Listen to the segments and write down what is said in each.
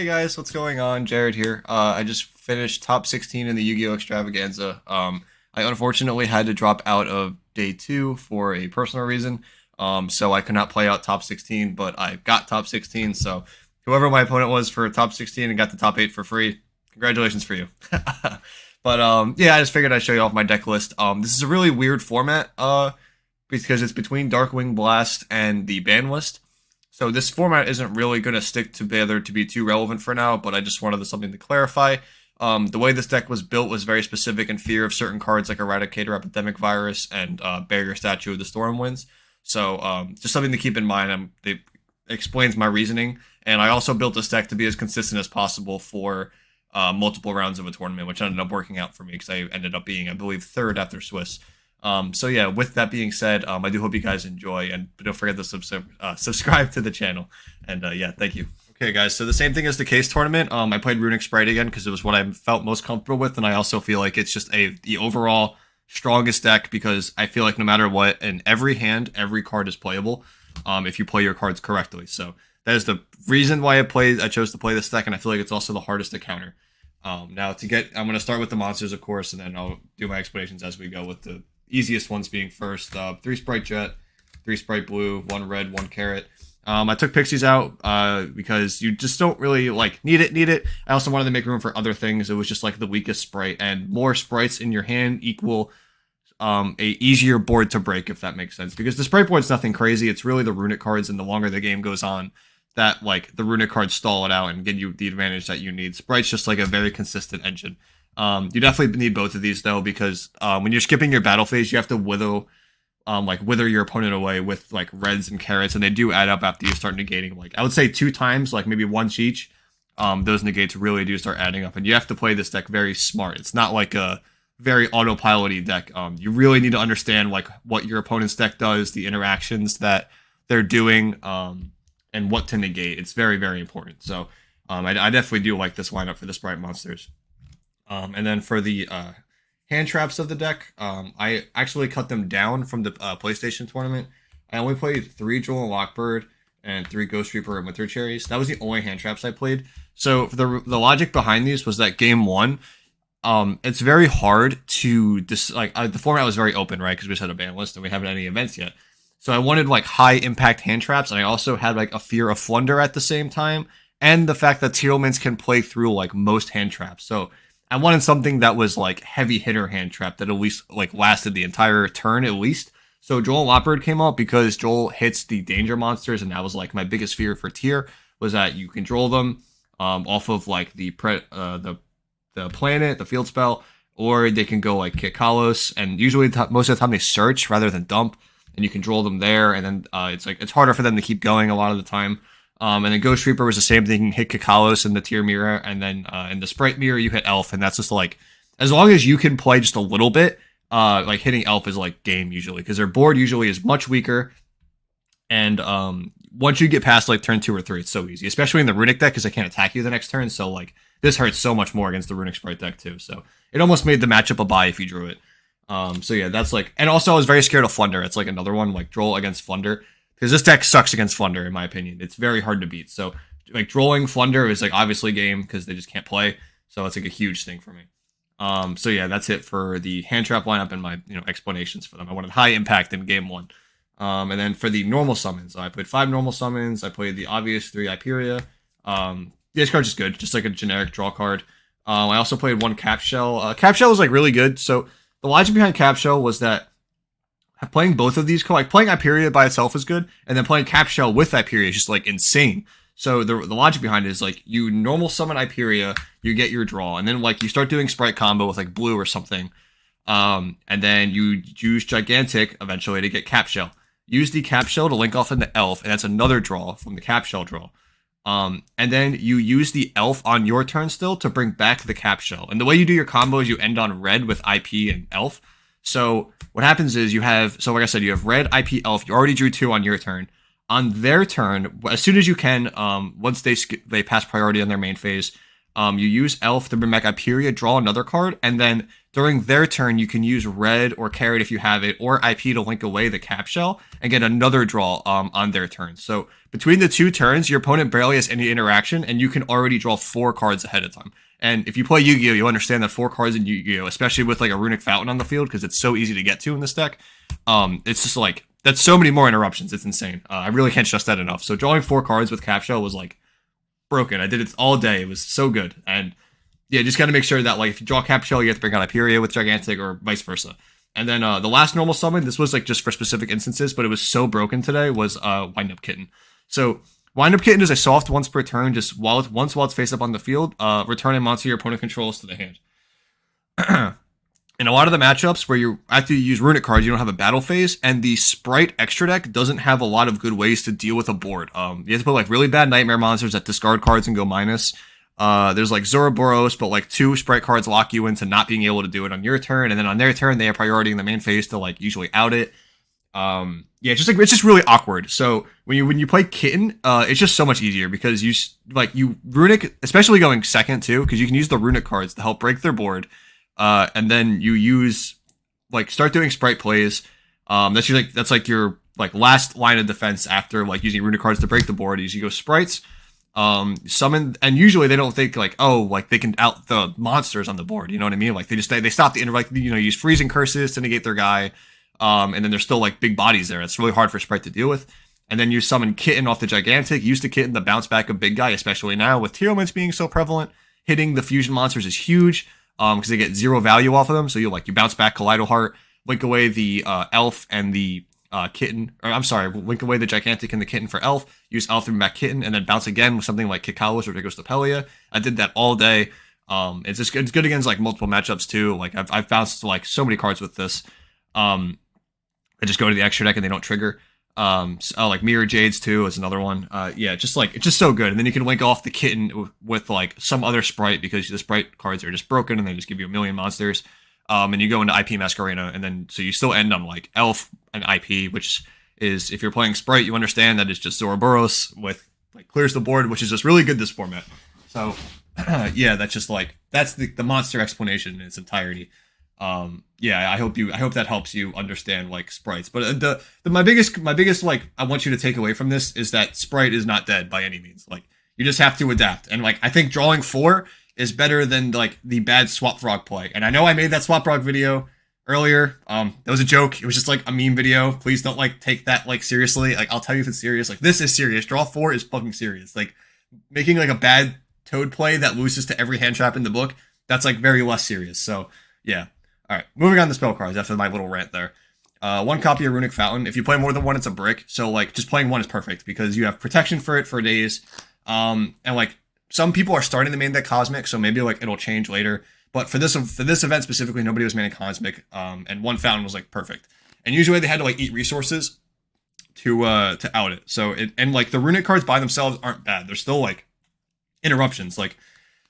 Hey guys, what's going on? Jared here. I just finished top 16 in the Yu-Gi-Oh! Extravaganza. I unfortunately had to drop out of day two for a personal reason, so I could not play out top 16, but I got top 16, so whoever my opponent was for top 16 and got the top 8 for free, congratulations for you. But yeah, I just figured I'd show you off my deck list. This is a really weird format, because it's between Darkwing Blast and the ban list. So this format isn't really going to stick together to be too relevant for now, but I just wanted something to clarify. The way this deck was built was very specific in fear of certain cards like Eradicator, Epidemic Virus, and Barrier Statue of the Stormwinds. So just something to keep in mind. It explains my reasoning, and I also built this deck to be as consistent as possible for multiple rounds of a tournament, which ended up working out for me because I ended up being, I believe, third after Swiss. So yeah, with that being said, I do hope you guys enjoy, and don't forget to subscribe to the channel. And yeah, thank you. Okay, guys, so the same thing as the case tournament. I played Runick Spright again because it was what I felt most comfortable with, and I also feel like it's just the overall strongest deck because I feel like no matter what, in every hand, every card is playable if you play your cards correctly. So that is the reason why I chose to play this deck, and I feel like it's also the hardest to counter. Now, I'm going to start with the monsters, of course, and then I'll do my explanations as we go with the easiest ones being first. 3 Spright Jet, 3 Spright Blue, 1 Red, 1 Carrot. I took Pixies out because you just don't really need it. I also wanted to make room for other things. It was just like the weakest Sprite, and more Sprites in your hand equal a easier board to break, if that makes sense. Because the Sprite board's nothing crazy. It's really the Runick cards, and the longer the game goes on, that the Runick cards stall it out and give you the advantage that you need. Sprite's just like a very consistent engine. You definitely need both of these though, because when you're skipping your battle phase, you have to wither your opponent away with reds and carrots, and they do add up after you start negating. I would say 2 times, maybe once each. Those negates really do start adding up, and you have to play this deck very smart. It's not like a very autopilot-y deck. You really need to understand what your opponent's deck does, the interactions that they're doing, and what to negate. It's very, very important. So I definitely do like this lineup for the Spright monsters. And then for the hand traps of the deck, I actually cut them down from the PlayStation tournament. I only played 3 Jewel and Lockbird and 3 Ghost Reaper and Winter Cherries. That was the only hand traps I played. So the logic behind these was that game 1, it's very hard to the format was very open, right? Because we just had a ban list and we haven't had any events yet. So I wanted high impact hand traps, and I also had a fear of Flunder at the same time, and the fact that Teal'c's can play through most hand traps. So I wanted something that was heavy hitter hand trap that at least lasted the entire turn at least. So Joel Lockbird came out because Joel hits the danger monsters, and that was my biggest fear for tier, was that you control them off of the planet, the field spell, or they can go kick Carlos, and usually most of the time they search rather than dump, and you control them there, and then it's harder for them to keep going a lot of the time. And then Ghost Reaper was the same thing. You hit Kakalos in the tier mirror, and then in the Spright mirror, you hit Elf, and that's just as long as you can play just a little bit, hitting Elf is game usually, because their board usually is much weaker, and once you get past turn 2 or 3, it's so easy, especially in the Runick deck, because they can't attack you the next turn, so this hurts so much more against the Runick Spright deck too, so it almost made the matchup a buy if you drew it. So yeah, that's and also I was very scared of Flunder. It's another one, Droll against Flunder. Because this deck sucks against Flunder, in my opinion. It's very hard to beat. So, Drolling Flunder is, obviously game, because they just can't play. So, it's, a huge thing for me. So, yeah, that's it for the hand trap lineup and my, explanations for them. I wanted high impact in game 1. And then for the normal summons, I played 5 normal summons. I played the obvious 3 Hyperia. This card's just good, just a generic draw card. I also played 1 Cap Shell. Cap Shell was, really good. So, the logic behind Cap Shell was that playing both of these, playing Hyperia by itself is good, and then playing Cap Shell with Hyperia is just insane. So the logic behind it is you normal summon Hyperia, you get your draw, and then you start doing Spright combo with blue or something, and then you use Gigantic eventually to get Cap Shell. Use the Cap Shell to link off into Elf, and that's another draw from the Cap Shell draw. And then you use the Elf on your turn still to bring back the Cap Shell. And the way you do your combo is you end on red with IP and Elf. So what happens is you have red, IP, Elf. You already drew 2 on your turn. On their turn, as soon as you can, once they pass priority on their main phase, You use Elf to bring back Hyperia, draw another card, and then during their turn, you can use Red or Carrot if you have it, or IP to link away the Cap Shell and get another draw on their turn. So between the 2 turns, your opponent barely has any interaction, and you can already draw 4 cards ahead of time. And if you play Yu-Gi-Oh, you understand that 4 cards in Yu-Gi-Oh, especially with like a Runick Fountain on the field, because it's so easy to get to in this deck. It's just like, that's so many more interruptions. It's insane. I really can't stress that enough. So drawing 4 cards with Cap Shell was like broken. I did it all day. It was so good. And yeah, just got to make sure that like if you draw Cap Shell, you have to bring out Hyperia with Gigantic or vice versa. And then the last normal summon, this was like just for specific instances, but it was so broken today, was Wind Up Kitten. So Wind Up Kitten is a soft once per turn, just once while it's face up on the field, return a monster your opponent controls to the hand. In a lot of the matchups where you after you use Runick cards, you don't have a battle phase, and the Spright extra deck doesn't have a lot of good ways to deal with a board. You have to put like really bad nightmare monsters that discard cards and go minus. There's like Zoroboros, but like 2 Spright cards lock you into not being able to do it on your turn, and then on their turn they have priority in the main phase to like usually out it. Yeah, just like it's just really awkward. So when you play Kitten, it's just so much easier because you Runick, especially going second too, because you can use the Runick cards to help break their board. And then you use like start doing Spright plays. That's like your like last line of defense after like using Runick cards to break the board. Is you go Sprites, summon, and usually they don't think like, oh, like they can out the monsters on the board. You know what I mean? Like they stop the like use freezing curses to negate their guy. And then there's still like big bodies there. It's really hard for Spright to deal with. And then you summon Kitten off the Gigantic. Use the Kitten to bounce back a big guy, especially now with Tearlaments being so prevalent. Hitting the fusion monsters is huge. Because they get 0 value off of them, so you bounce back Kaleido Heart, link away the Elf and the Kitten, or I'm sorry, link away the Gigantic and the Kitten for Elf, use Elf to bring back Kitten, and then bounce again with something like Kikalos or Ridiculous Tapelia. I did that all day. It's good against like multiple matchups too. Like I've bounced like so many cards with this. I just go to the extra deck and they don't trigger. Like Mirror Jades too is another one. Yeah, just like it's just so good. And then you can link off the Kitten with like some other Spright because the Spright cards are just broken and they just give you a million monsters. And you go into IP Masquerena, and then so you still end on like Elf and IP, which is if you're playing Spright, you understand that it's just Zoroboros with like clears the board, which is just really good this format. So yeah, that's just like that's the monster explanation in its entirety. Yeah, I hope that helps you understand like Sprites. But my biggest like I want you to take away from this is that Spright is not dead by any means. Like you just have to adapt. And like I think drawing 4 is better than like the bad Swap Frog play. And I know I made that Swap Frog video earlier. That was a joke. It was just like a meme video. Please don't like take that like seriously. Like I'll tell you if it's serious. Like this is serious. Draw 4 is fucking serious. Like making like a bad Toad play that loses to every hand trap in the book, that's like very less serious. So yeah. All right, moving on to spell cards after my little rant there. 1 copy of Runick Fountain. If you play more than 1, it's a brick. So like just playing 1 is perfect because you have protection for it for days. And like some people are starting to main deck Cosmic, so maybe like it'll change later. But for this event specifically, nobody was maining Cosmic. And 1 Fountain was like perfect. And usually they had to like eat resources to out it. So and like the Runick cards by themselves aren't bad. They're still like interruptions. Like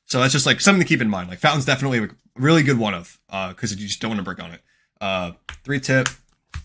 so that's just like something to keep in mind. Like Fountain's definitely a really good one of because you just don't want to brick on it. 3 tip,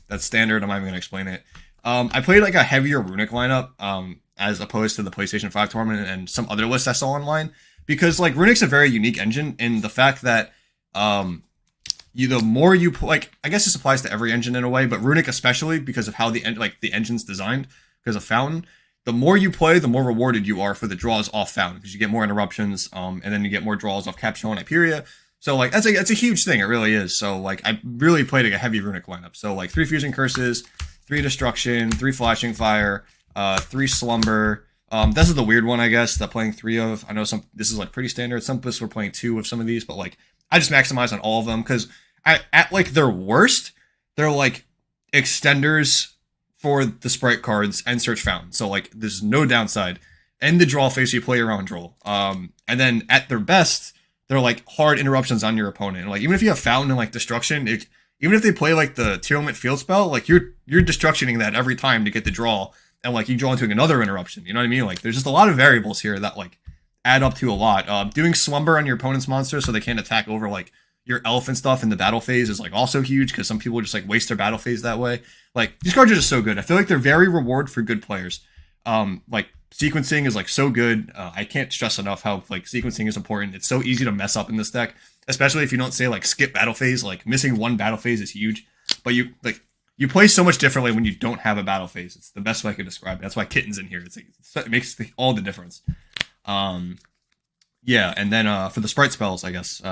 that's standard. I'm not even gonna explain it. I played like a heavier Runick lineup as opposed to the PlayStation 5 tournament and some other lists I saw online because like Runick's a very unique engine in the fact that the more you like I guess this applies to every engine in a way, but Runick especially because of how the engine's designed because of Fountain. The more you play, the more rewarded you are for the draws off Fountain because you get more interruptions, and then you get more draws off Cap Shell and Hyperia. So like that's a huge thing. It really is. So like I really played like a heavy Runick lineup. So like 3 Fusion Curses, 3 Destruction, 3 Flashing Fire, 3 Slumber. This is the weird one, I guess, that playing 3 of. I know this is like pretty standard. Some of us were playing 2 of some of these, but like I just maximize on all of them because at like their worst, they're like extenders for the Spright cards and Search Fountain. So like there's no downside. And the draw phase you play around draw. And then at their best, they're like hard interruptions on your opponent. And like even if you have Fountain and like Destruction, even if they play like the Tearlament field spell, like you're destructioning that every time to get the draw, and like you draw into another interruption. You know what I mean? Like there's just a lot of variables here that like add up to a lot. Doing Slumber on your opponent's monster so they can't attack over like your Elf and stuff in the battle phase is like also huge because some people just like waste their battle phase that way. Like these cards are just so good. I feel like they're very reward for good players. Like sequencing is like so good. I can't stress enough how like sequencing is important. It's so easy to mess up in this deck, especially if you don't say like skip battle phase. Like missing one battle phase is huge, but you play so much differently when you don't have a battle phase. It's the best way I could describe it. That's why Kitten's in here. It makes all the difference. Yeah, and then for the Spright spells, I guess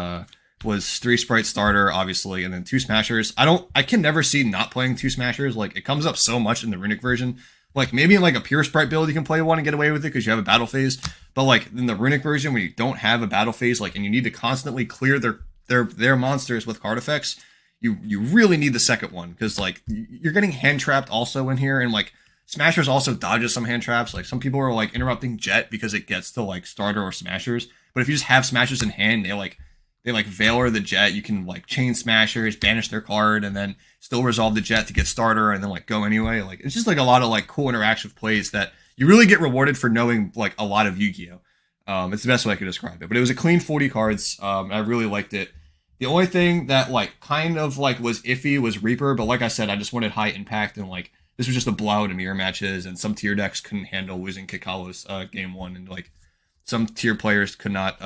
was 3 Spright starter, obviously, and then 2 Smashers. I can never see not playing 2 Smashers. Like it comes up so much in the Runick version. Like maybe in like a pure Spright build you can play one and get away with it because you have a battle phase. But like in the Runick version when you don't have a battle phase, like and you need to constantly clear their monsters with card effects, you really need the second one because like you're getting hand trapped also in here, and like Smashers also dodges some hand traps. Like some people are like interrupting Jet because it gets to like starter or Smashers. But if you just have Smashers in hand, they like Veiler the Jet. You can like chain Smashers, banish their card, and then still resolve the Jet to get starter, and then like go anyway. Like it's just like a lot of like cool interactive plays that you really get rewarded for knowing like a lot of Yu-Gi-Oh. It's the best way I could describe it. But it was a clean 40 cards. I really liked it. The only thing that like kind of like was iffy was Reaper, but like I said, I just wanted high impact, and like this was just a blowout in mirror matches, and some tier decks couldn't handle losing Carlos game 1, and like some tier players could not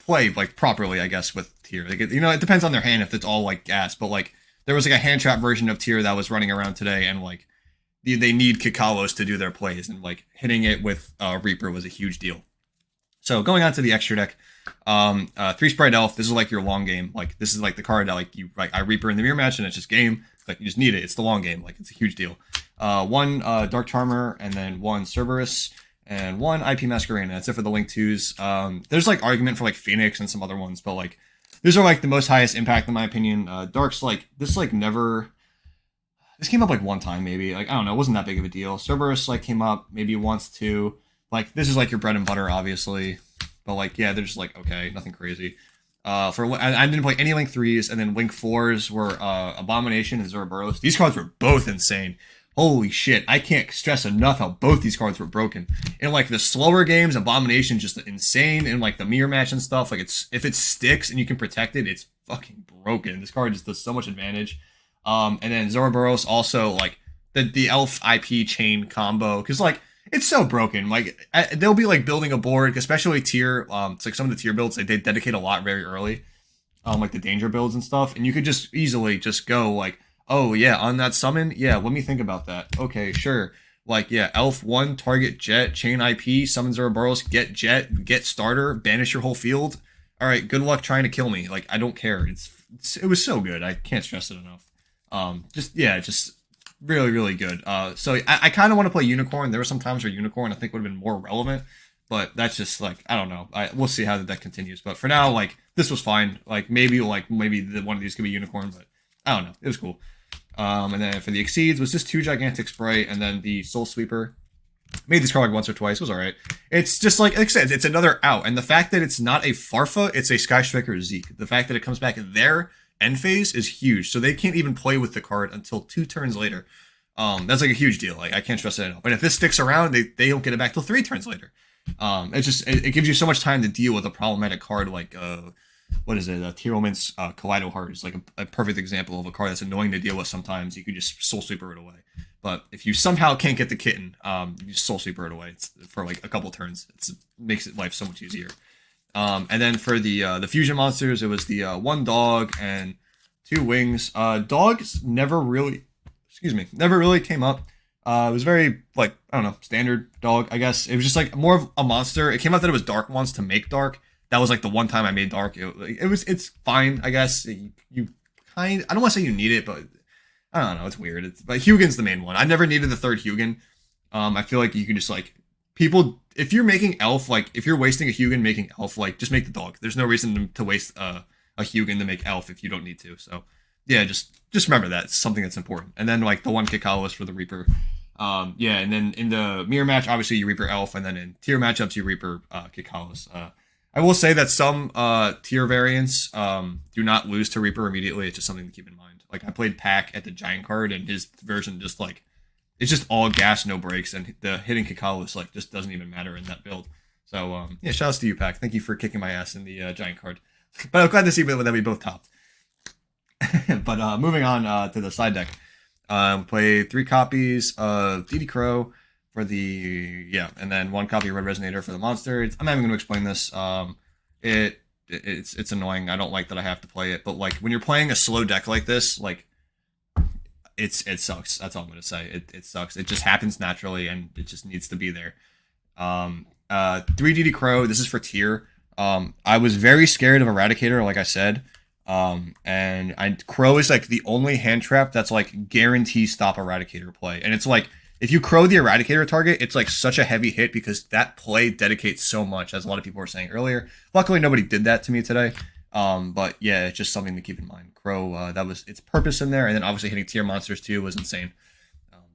play like properly, I guess, with tier. Like, it depends on their hand if it's all like gas, but like there was like a hand trap version of tier that was running around today, and like they need Carlos to do their plays, and like hitting it with Reaper was a huge deal. So going on to the extra deck, 3 Spright Elf. This is like your long game. Like this is like the card that like I Reaper in the mirror match, and it's just game. Like you just need it. It's the long game. Like it's a huge deal. 1 Dark Charmer, and then 1 Cerberus, and 1 IP Masquerade. That's it for the Link 2s. There's like argument for like Phoenix and some other ones, but like these are like the most highest impact in my opinion. Dark's like this like never. This came up like one time maybe. Like I don't know. It wasn't that big of a deal. Cerberus like came up maybe once too. Like this is like your bread and butter obviously, but like yeah, they're just like okay, nothing crazy. I didn't play any Link 3s, and then Link 4s were Abomination and Zoroboros. These cards were both insane. Holy shit, I can't stress enough how both these cards were broken. In like the slower games, Abomination just insane, and like the mirror match and stuff, like if it sticks and you can protect it, it's fucking broken. This card just does so much advantage. And then Zoroboros also like the elf IP chain combo, because like it's so broken. Like they'll be like building a board, especially tier. It's like some of the tier builds, like they dedicate a lot very early, like the danger builds and stuff, and you could just easily just go like, oh yeah, on that summon, yeah, let me think about that. Okay, sure. Like yeah, Elf 1, target Jet, chain IP, summon Zoroboros, get Jet, get starter, banish your whole field. All right, good luck trying to kill me. Like I don't care. It was so good. I can't stress it enough. Just really, really good. So I kind of want to play Unicorn. There were some times where Unicorn I think would have been more relevant, but that's just like I don't know. We'll see how the deck continues. But for now, like this was fine. Like maybe one of these could be Unicorn, but I don't know. It was cool. And then for the Exceeds was just 2 Gigantic Spright, and then the Soul Sweeper. Made this card like once or twice. It was alright. It's just like I said, it's another out, and the fact that it's not a Farfa, it's a Sky Striker Zeke. The fact that it comes back in their end phase is huge. So they can't even play with the card until 2 turns later. That's like a huge deal. Like I can't stress it enough. But if this sticks around, they don't get it back till 3 turns later. It gives you so much time to deal with a problematic card like what is it? Tearlman's Kaleido Heart is like a perfect example of a card that's annoying to deal with sometimes. You could just Soul Sweeper it away. But if you somehow can't get the kitten, you just Soul Sweeper it away. It's for like a couple turns. It makes life so much easier. And then for the fusion monsters, it was the 1 dog and 2 wings. Dogs never really came up. It was very like I don't know, standard dog. I guess it was just like more of a monster. It came out that it was dark once to make dark. That was like the one time I made dark. It's fine, I guess. I don't want to say you need it, but I don't know. It's weird. But Hugin's the main one. I never needed the 3rd Hugin. I feel like you can just like people. If you're making elf, like if you're wasting a Hugin making elf, like just make the dog. There's no reason to waste a Hugin to make elf if you don't need to. So yeah, just remember that. It's something that's important. And then like the 1 Carlos for the Reaper. And then in the mirror match, obviously you Reaper elf, and then in tier matchups you Reaper Carlos. I will say that some tier variants do not lose to Reaper immediately. It's just something to keep in mind. Like I played Pack at the Giant card, and his version just like it's just all gas, no brakes, and the hitting Carlos like just doesn't even matter in that build. So yeah, shout outs to you, Pack. Thank you for kicking my ass in the Giant card. But I'm glad to see that we both topped. But moving on to the side deck. Play 3 copies of DD Crow for the and then 1 copy of Red Resonator for the monster. I'm not even going to explain this. It's annoying. I don't like that I have to play it, but like when you're playing a slow deck like this, like it sucks. That's all I'm going to say. It sucks. It just happens naturally, and it just needs to be there. 3 DD Crow. This is for tier. I was very scared of Eradicator, like I said. Crow is like the only hand trap that's like guarantee stop Eradicator play. And it's like, if you Crow the Eradicator target, it's like such a heavy hit because that play dedicates so much, as a lot of people were saying earlier. Luckily, nobody did that to me today. But yeah, it's just something to keep in mind. Crow, that was its purpose in there. And then obviously hitting tier monsters too was insane.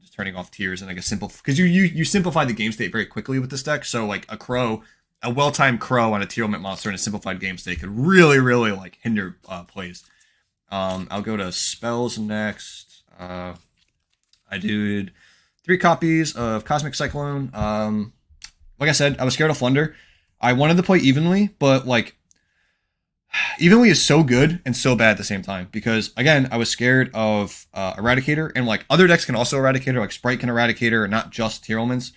Just turning off tiers and like a simple, because you simplify the game state very quickly with this deck. So like a well-timed Crow on a tier limit monster in a simplified game state could really, really like hinder plays. I'll go to spells next. I did 3 copies of Cosmic Cyclone. Like I said, I was scared of Flunder. I wanted to play Evenly, but like Evenly is so good and so bad at the same time because again, I was scared of Eradicator, and like other decks can also Eradicator, like Spright can Eradicator, not just tier elements.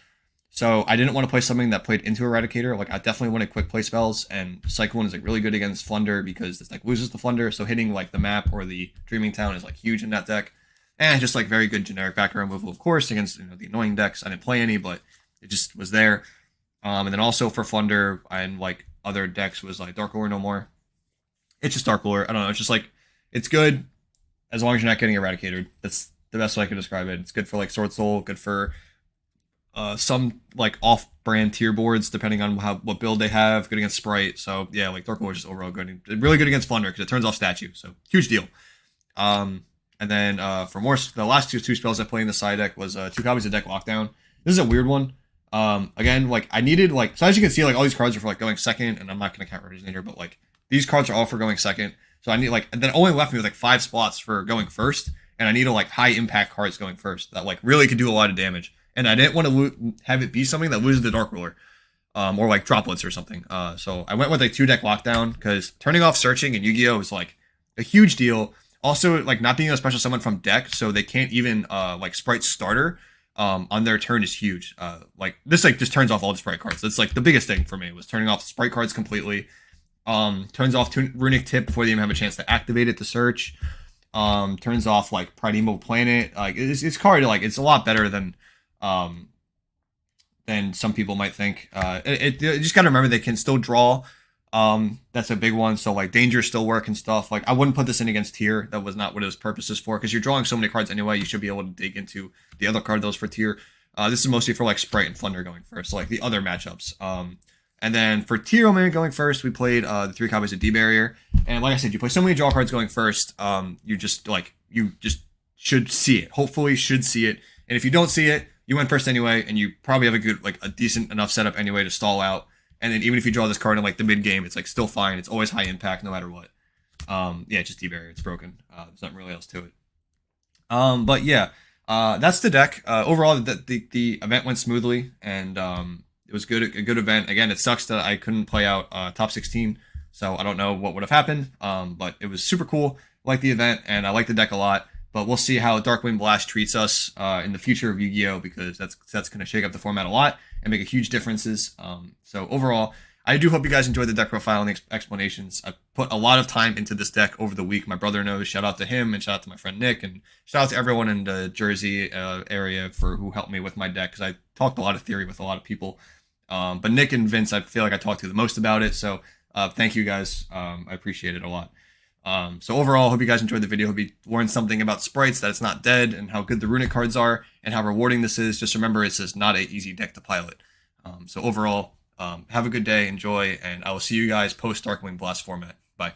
So I didn't want to play something that played into Eradicator. Like I definitely wanted quick play spells, and Cyclone is like really good against Flunder because this deck loses the Flunder. So hitting like the map or the Dreaming Town is like huge in that deck, and just like very good generic background removal, of course, against the annoying decks. I didn't play any, but it just was there. And then also for Flunder and like other decks was like Dark Lore no more. It's just Dark Lore. I don't know. It's just like it's good as long as you're not getting Eradicated. That's the best way I can describe it. It's good for like Sword Soul, good for some like off-brand tier boards depending on what build they have. Good against Spright. So yeah, like Dark Lore is just overall good. Really good against Flunder because it turns off statue. So huge deal. And then for more, the last two spells I played in the side deck was 2 copies of Deck Lockdown. This is a weird one. Again, like I needed like, so as you can see, like all these cards are for like going second, and I'm not gonna count Resonator, but like these cards are all for going second. So I need like, and then it only left me with like 5 spots for going first, and I need like high impact cards going first that like really could do a lot of damage. And I didn't want to have it be something that loses the Dark Ruler, or like droplets or something. So I went with like 2 Deck Lockdown because turning off Searching and Yugioh is like a huge deal. Also, like not being able to special summon from deck, so they can't even like Spright starter on their turn is huge. Like this like just turns off all the Spright cards. That's like the biggest thing for me was turning off Spright cards completely. Turns off Runick Tip before they even have a chance to activate it to search. Turns off like Primeval Planet. Like it's card like it's a lot better than some people might think. You just gotta remember they can still draw. That's a big one. So like danger still work and stuff. Like I wouldn't put this in against tier. That was not what it was purposes for because you're drawing so many cards anyway. You should be able to dig into the other card those for tier. This is mostly for like Spright and Flunder going first. So like the other matchups. And then for tier element going first, we played the 3 copies of D Barrier. And like I said, you play so many draw cards going first. You just should see it. Hopefully should see it. And if you don't see it, you went first anyway, and you probably have a decent enough setup anyway to stall out. And then even if you draw this card in like the mid game, it's like still fine. It's always high impact no matter what. Just D Barrier. It's broken. There's nothing really else to it. But yeah, that's the deck. Overall, the event went smoothly, and it was good. A good event. Again, it sucks that I couldn't play out top 16, so I don't know what would have happened. But it was super cool. I like the event, and I like the deck a lot. But we'll see how Darkwind Blast treats us in the future of Yu-Gi-Oh! Because that's going to shake up the format a lot and make a huge differences. So overall, I do hope you guys enjoyed the deck profile and the explanations. I put a lot of time into this deck over the week. My brother knows. Shout out to him and shout out to my friend Nick and shout out to everyone in the Jersey area for who helped me with my deck because I talked a lot of theory with a lot of people. But Nick and Vince, I feel like I talked to the most about it. So thank you guys. I appreciate it a lot. So overall, hope you guys enjoyed the video. Hope you learned something about Sprites, that it's not dead, and how good the Runick cards are, and how rewarding this is. Just remember, it's just not an easy deck to pilot. So overall, have a good day, enjoy, and I will see you guys post Darkwing Blast format.